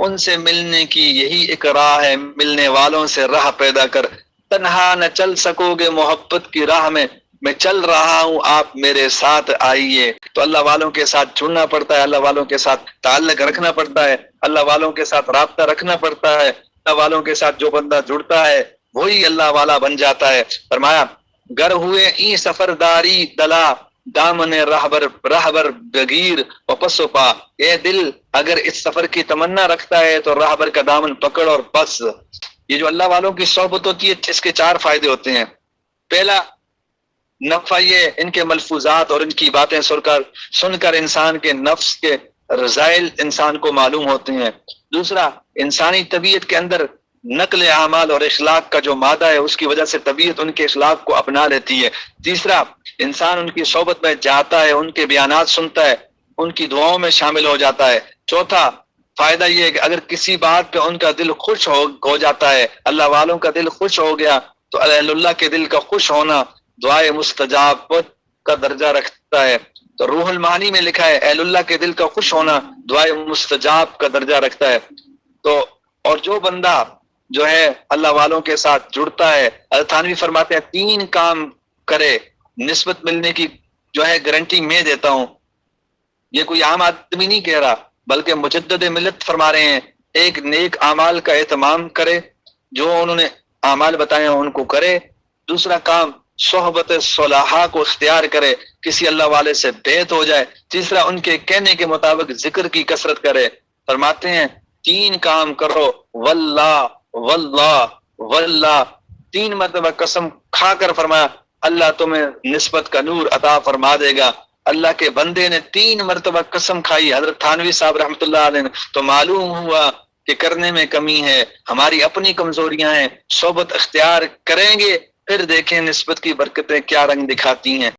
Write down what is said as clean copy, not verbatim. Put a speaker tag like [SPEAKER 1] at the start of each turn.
[SPEAKER 1] ان سے ملنے کی یہی ایک راہ ہے، ملنے والوں سے راہ پیدا کر، تنہا نہ چل سکو گے محبت کی راہ میں چل رہا ہوں آپ میرے ساتھ آئیے۔ تو اللہ والوں کے ساتھ جڑنا پڑتا ہے، اللہ والوں کے ساتھ تعلق رکھنا پڑتا ہے، اللہ والوں کے ساتھ رابطہ رکھنا پڑتا ہے۔ اللہ والوں کے ساتھ جو بندہ جڑتا ہے وہی اللہ والا بن جاتا ہے۔ فرمایا گر ہوئے این سفرداری دلا، دامن راہبر بگیر واپس پا، اے دل اگر اس سفر کی تمنا رکھتا ہے تو راہبر کا دامن پکڑ اور بس۔ یہ جو اللہ والوں کی صحبت ہوتی ہے اس کے 4 فائدے ہوتے ہیں۔ پہلا نفع یہ ان کے ملفوظات اور ان کی باتیں سن کر انسان کے نفس کے رذائل انسان کو معلوم ہوتے ہیں۔ دوسرا، انسانی طبیعت کے اندر نقل اعمال اور اخلاق کا جو مادہ ہے اس کی وجہ سے طبیعت ان کے اخلاق کو اپنا لیتی ہے۔ تیسرا، انسان ان کی صحبت میں جاتا ہے، ان کے بیانات سنتا ہے، ان کی دعاؤں میں شامل ہو جاتا ہے۔ چوتھا فائدہ یہ ہے کہ اگر کسی بات پہ ان کا دل خوش ہو جاتا ہے، اللہ والوں کا دل خوش ہو گیا تو اہل اللہ کے دل کا خوش ہونا دعائے مستجاب کا درجہ رکھتا ہے۔ تو روح المعانی میں لکھا ہے اہل اللہ کے دل کا خوش ہونا دعائے مستجاب کا درجہ رکھتا ہے۔ تو اور جو بندہ جو ہے اللہ والوں کے ساتھ جڑتا ہے، حضرت تھانوی فرماتے ہیں 3 کام کرے نسبت ملنے کی جو ہے گارنٹی میں دیتا ہوں۔ یہ کوئی عام آدمی نہیں کہہ رہا بلکہ مجدد ملت فرما رہے ہیں۔ ایک نیک اعمال کا اہتمام کرے، جو انہوں نے اعمال بتائے ہیں ان کو کرے۔ دوسرا کام صحبت صلاحہ کو اختیار کرے، کسی اللہ والے سے بیعت ہو جائے۔ تیسرا ان کے کہنے کے مطابق ذکر کی کثرت کرے۔ فرماتے ہیں 3 کام کرو، واللہ واللہ واللہ، 3 مرتبہ قسم کھا کر فرمایا اللہ تمہیں نسبت کا نور عطا فرما دے گا۔ اللہ کے بندے نے 3 مرتبہ قسم کھائی حضرت تھانوی صاحب رحمۃ اللہ علیہ نے، تو معلوم ہوا کہ کرنے میں کمی ہے، ہماری اپنی کمزوریاں ہیں۔ صحبت اختیار کریں گے پھر دیکھیں نسبت کی برکتیں کیا رنگ دکھاتی ہیں۔